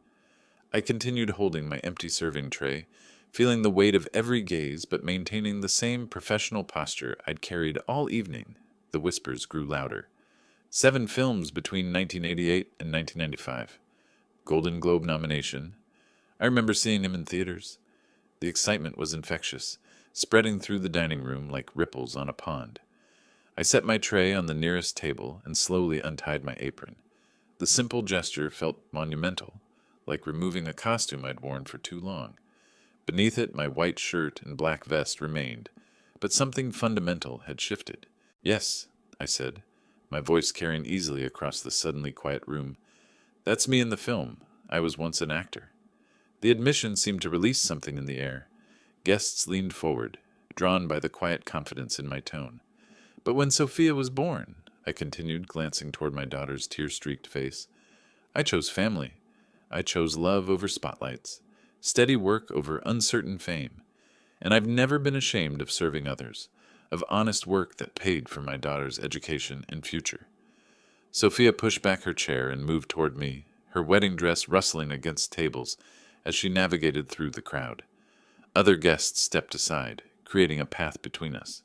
I continued holding my empty serving tray, feeling the weight of every gaze but maintaining the same professional posture I'd carried all evening. The whispers grew louder. 7 films between 1988 and 1995. Golden Globe nomination. I remember seeing him in theaters. The excitement was infectious, spreading through the dining room like ripples on a pond. I set my tray on the nearest table and slowly untied my apron. The simple gesture felt monumental, like removing a costume I'd worn for too long. Beneath it, my white shirt and black vest remained, but something fundamental had shifted. "Yes," I said, my voice carrying easily across the suddenly quiet room. "That's me in the film. I was once an actor." The admission seemed to release something in the air. Guests leaned forward, drawn by the quiet confidence in my tone. "But when Sophia was born," I continued, glancing toward my daughter's tear-streaked face, "I chose family. I chose love over spotlights, steady work over uncertain fame, and I've never been ashamed of serving others, of honest work that paid for my daughter's education and future." Sophia pushed back her chair and moved toward me, her wedding dress rustling against tables as she navigated through the crowd. Other guests stepped aside, creating a path between us.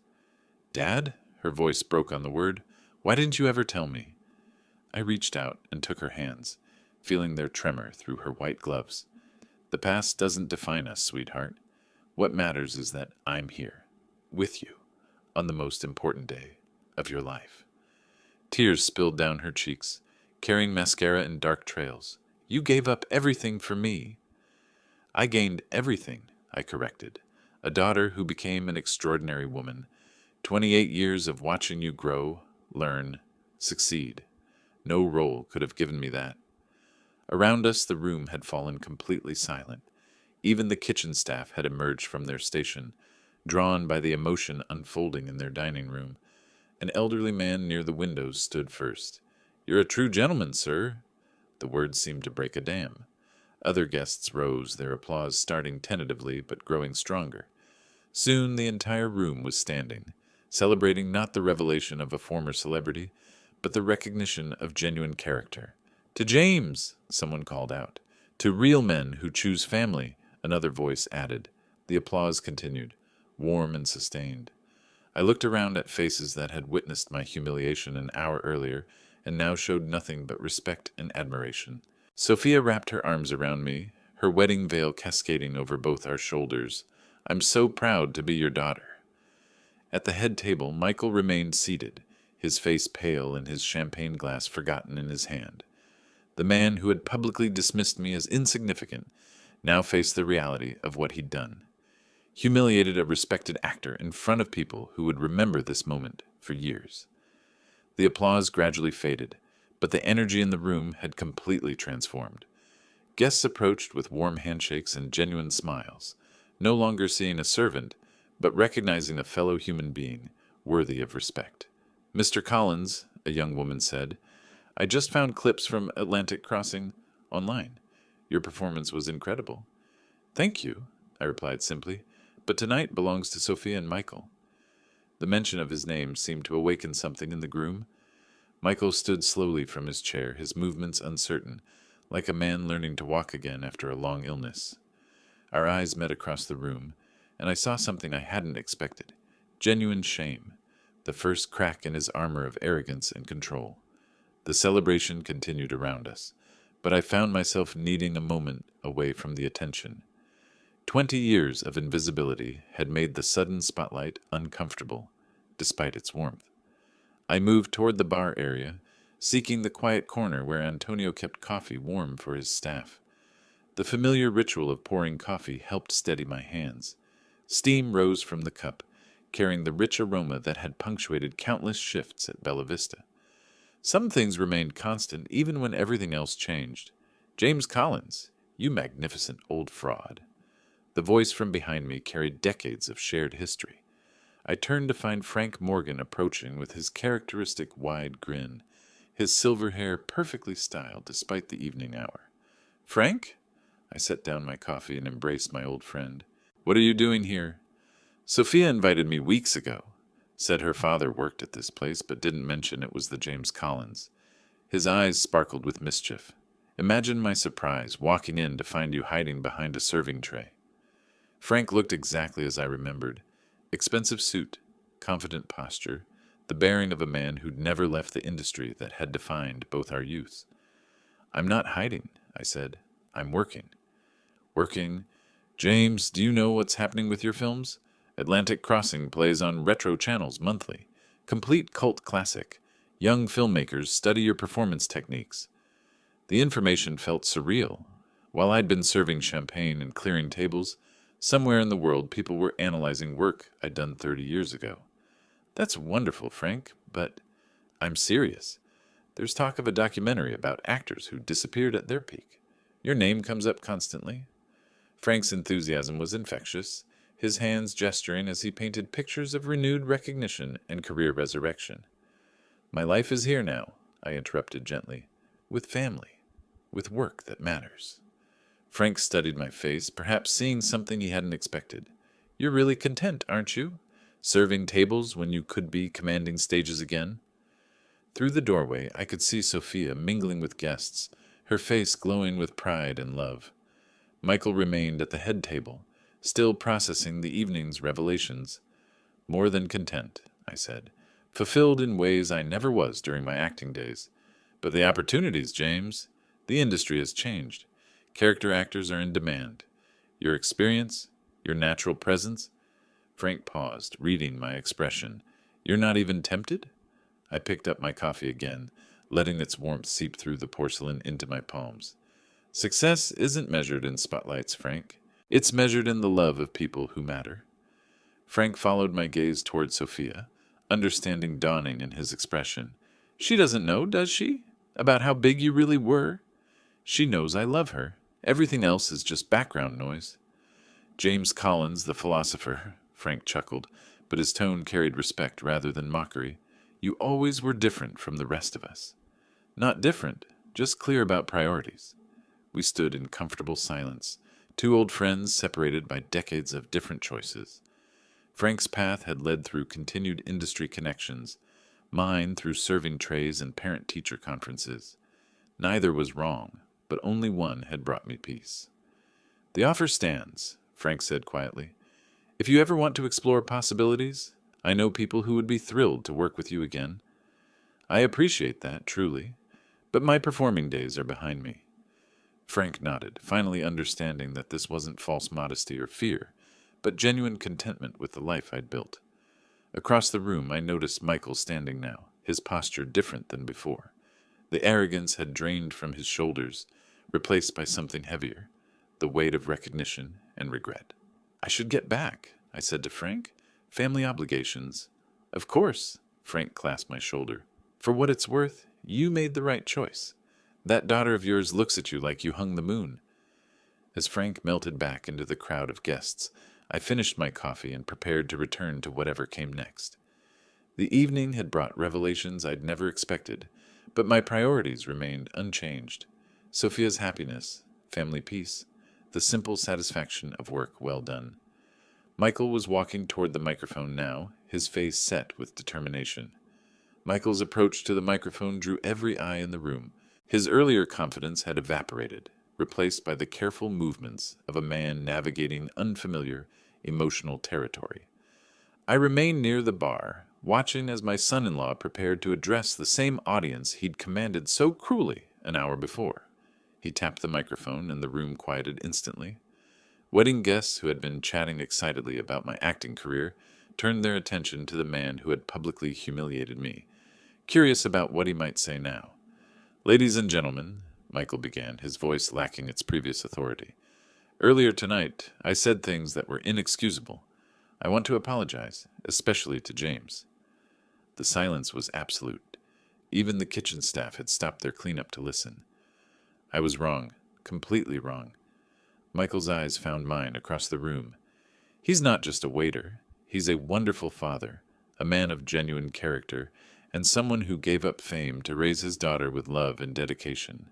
"Dad?" Her voice broke on the word. "Why didn't you ever tell me?" I reached out and took her hands, feeling their tremor through her white gloves. "The past doesn't define us, sweetheart. What matters is that I'm here, with you, on the most important day of your life." Tears spilled down her cheeks, carrying mascara in dark trails. "You gave up everything for me." "I gained everything," I corrected. "A daughter who became an extraordinary woman. 28 years of watching you grow, learn, succeed. No role could have given me that." Around us, the room had fallen completely silent. Even the kitchen staff had emerged from their station, drawn by the emotion unfolding in their dining room. An elderly man near the windows stood first. "You're a true gentleman, sir." The words seemed to break a dam. Other guests rose, their applause starting tentatively but growing stronger. Soon the entire room was standing, celebrating not the revelation of a former celebrity, but the recognition of genuine character. "To James!" someone called out. "To real men who choose family," another voice added. The applause continued, warm and sustained. I looked around at faces that had witnessed my humiliation an hour earlier and now showed nothing but respect and admiration. Sophia wrapped her arms around me, her wedding veil cascading over both our shoulders. "I'm so proud to be your daughter." At the head table, Michael remained seated, his face pale and his champagne glass forgotten in his hand. The man who had publicly dismissed me as insignificant now faced the reality of what he'd done. Humiliated a respected actor in front of people who would remember this moment for years. The applause gradually faded, but the energy in the room had completely transformed. Guests approached with warm handshakes and genuine smiles, no longer seeing a servant, but recognizing a fellow human being worthy of respect. "Mr. Collins," a young woman said, "I just found clips from Atlantic Crossing online. Your performance was incredible." "Thank you," I replied simply, "but tonight belongs to Sophia and Michael." The mention of his name seemed to awaken something in the groom. Michael stood slowly from his chair, his movements uncertain, like a man learning to walk again after a long illness. Our eyes met across the room, and I saw something I hadn't expected: genuine shame, the first crack in his armor of arrogance and control. The celebration continued around us, but I found myself needing a moment away from the attention. 20 years of invisibility had made the sudden spotlight uncomfortable, despite its warmth. I moved toward the bar area, seeking the quiet corner where Antonio kept coffee warm for his staff. The familiar ritual of pouring coffee helped steady my hands. Steam rose from the cup, carrying the rich aroma that had punctuated countless shifts at Bella Vista. Some things remained constant even when everything else changed. "James Collins, you magnificent old fraud." The voice from behind me carried decades of shared history. I turned to find Frank Morgan approaching with his characteristic wide grin, his silver hair perfectly styled despite the evening hour. "Frank?" I set down my coffee and embraced my old friend. "What are you doing here?" "Sophia invited me weeks ago. Said her father worked at this place, but didn't mention it was the James Collins." His eyes sparkled with mischief. "Imagine my surprise walking in to find you hiding behind a serving tray." Frank looked exactly as I remembered. Expensive suit, confident posture, the bearing of a man who'd never left the industry that had defined both our youths. "I'm not hiding," I said. "I'm working." "Working? James, do you know what's happening with your films? Atlantic Crossing plays on retro channels monthly. Complete cult classic. Young filmmakers study your performance techniques." The information felt surreal. While I'd been serving champagne and clearing tables, somewhere in the world people were analyzing work I'd done 30 years ago. "That's wonderful, Frank, but I'm serious. There's talk of a documentary about actors who disappeared at their peak. Your name comes up constantly." Frank's enthusiasm was infectious, his hands gesturing as he painted pictures of renewed recognition and career resurrection. "My life is here now," I interrupted gently, "with family, with work that matters." Frank studied my face, perhaps seeing something he hadn't expected. "You're really content, aren't you? Serving tables when you could be commanding stages again?" Through the doorway, I could see Sophia mingling with guests, her face glowing with pride and love. Michael remained at the head table, still processing the evening's revelations. "More than content," I said. "Fulfilled in ways I never was during my acting days. But the opportunities, James. The industry has changed. Character actors are in demand. Your experience, your natural presence." Frank paused, reading my expression. "You're not even tempted?" I picked up my coffee again, letting its warmth seep through the porcelain into my palms. "Success isn't measured in spotlights, Frank. It's measured in the love of people who matter." Frank followed my gaze toward Sophia, understanding dawning in his expression. "She doesn't know, does she? About how big you really were? She knows I love her. Everything else is just background noise." "James Collins, the philosopher," Frank chuckled, but his tone carried respect rather than mockery. "You always were different from the rest of us." "Not different, just clear about priorities." We stood in comfortable silence, two old friends separated by decades of different choices. Frank's path had led through continued industry connections, mine through serving trays and parent-teacher conferences. Neither was wrong, but only one had brought me peace. "The offer stands," Frank said quietly. "If you ever want to explore possibilities, I know people who would be thrilled to work with you again." "I appreciate that, truly, but my performing days are behind me." Frank nodded, finally understanding that this wasn't false modesty or fear, but genuine contentment with the life I'd built. Across the room, I noticed Michael standing now, his posture different than before. The arrogance had drained from his shoulders, replaced by something heavier, the weight of recognition and regret. "I should get back," I said to Frank. "Family obligations." "Of course," Frank clasped my shoulder. For what it's worth, you made the right choice. That daughter of yours looks at you like you hung the moon. As Frank melted back into the crowd of guests, I finished my coffee and prepared to return to whatever came next. The evening had brought revelations I'd never expected, but my priorities remained unchanged. Sophia's happiness, family peace, the simple satisfaction of work well done. Michael was walking toward the microphone now, his face set with determination. Michael's approach to the microphone drew every eye in the room. His earlier confidence had evaporated, replaced by the careful movements of a man navigating unfamiliar, emotional territory. I remained near the bar, watching as my son-in-law prepared to address the same audience he'd commanded so cruelly an hour before. He tapped the microphone, and the room quieted instantly. Wedding guests who had been chatting excitedly about my acting career turned their attention to the man who had publicly humiliated me, curious about what he might say now. "Ladies and gentlemen," Michael began, his voice lacking its previous authority. "Earlier tonight, I said things that were inexcusable. I want to apologize, especially to James." The silence was absolute. Even the kitchen staff had stopped their cleanup to listen. I was wrong, completely wrong. Michael's eyes found mine across the room. He's not just a waiter. He's a wonderful father, a man of genuine character, and someone who gave up fame to raise his daughter with love and dedication.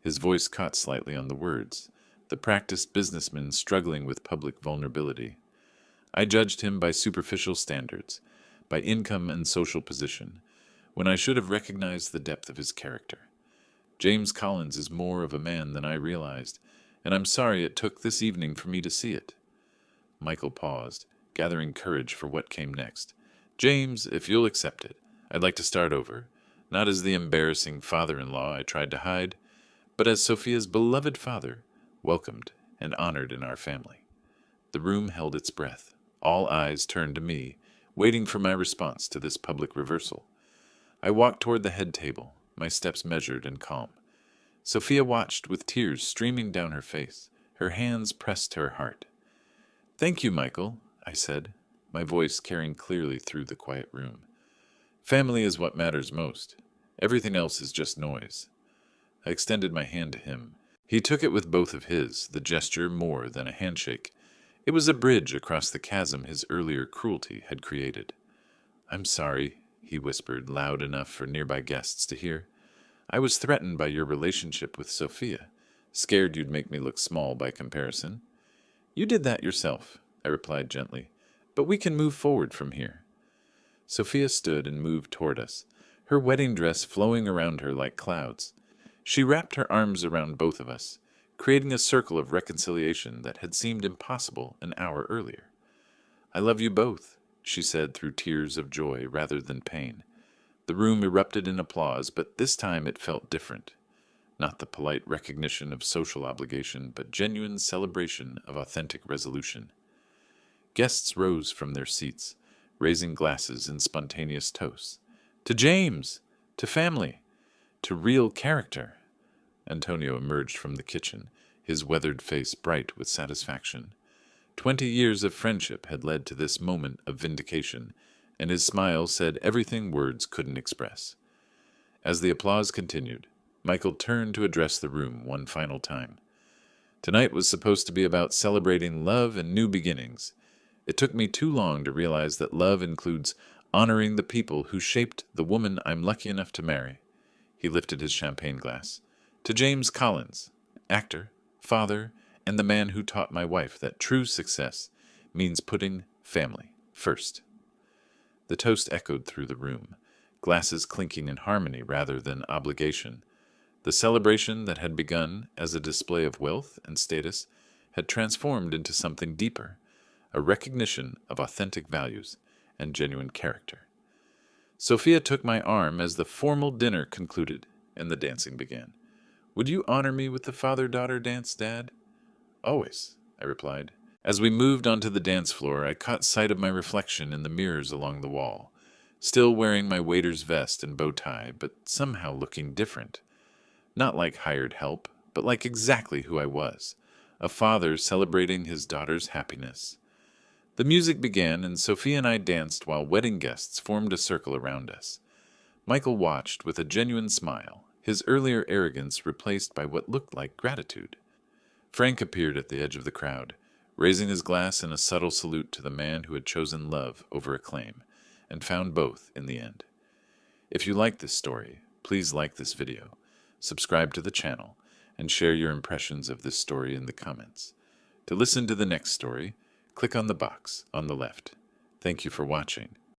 His voice caught slightly on the words, the practiced businessman struggling with public vulnerability. I judged him by superficial standards, by income and social position, when I should have recognized the depth of his character. James Collins is more of a man than I realized, and I'm sorry it took this evening for me to see it. Michael paused, gathering courage for what came next. "James, if you'll accept it, I'd like to start over, not as the embarrassing father-in-law I tried to hide, but as Sophia's beloved father, welcomed and honored in our family." The room held its breath. All eyes turned to me, waiting for my response to this public reversal. I walked toward the head table, my steps measured and calm. Sophia watched with tears streaming down her face, her hands pressed to her heart. "Thank you, Michael," I said, my voice carrying clearly through the quiet room. "Family is what matters most. Everything else is just noise." I extended my hand to him. He took it with both of his, the gesture more than a handshake. It was a bridge across the chasm his earlier cruelty had created. "I'm sorry," he whispered, loud enough for nearby guests to hear. "I was threatened by your relationship with Sophia, scared you'd make me look small by comparison." "You did that yourself," I replied gently, "but we can move forward from here." Sophia stood and moved toward us, her wedding dress flowing around her like clouds. She wrapped her arms around both of us, creating a circle of reconciliation that had seemed impossible an hour earlier. "I love you both," she said through tears of joy rather than pain. The room erupted in applause, but this time it felt different. Not the polite recognition of social obligation, but genuine celebration of authentic resolution. Guests rose from their seats, raising glasses in spontaneous toasts. "To James! To family! To real character!" Antonio emerged from the kitchen, his weathered face bright with satisfaction. 20 years of friendship had led to this moment of vindication, and his smile said everything words couldn't express. As the applause continued, Michael turned to address the room one final time. Tonight was supposed to be about celebrating love and new beginnings. It took me too long to realize that love includes honoring the people who shaped the woman I'm lucky enough to marry. He lifted his champagne glass. "To James Collins, actor, father, and the man who taught my wife that true success means putting family first." The toast echoed through the room, glasses clinking in harmony rather than obligation. The celebration that had begun as a display of wealth and status had transformed into something deeper, a recognition of authentic values and genuine character. Sophia took my arm as the formal dinner concluded and the dancing began. "Would you honor me with the father-daughter dance, Dad?" "Always," I replied. As we moved onto the dance floor, I caught sight of my reflection in the mirrors along the wall, still wearing my waiter's vest and bow tie, but somehow looking different. Not like hired help, but like exactly who I was, a father celebrating his daughter's happiness. The music began, and Sophia and I danced while wedding guests formed a circle around us. Michael watched with a genuine smile, his earlier arrogance replaced by what looked like gratitude. Frank appeared at the edge of the crowd, raising his glass in a subtle salute to the man who had chosen love over acclaim, and found both in the end. If you like this story, please like this video, subscribe to the channel, and share your impressions of this story in the comments. To listen to the next story, click on the box on the left. Thank you for watching.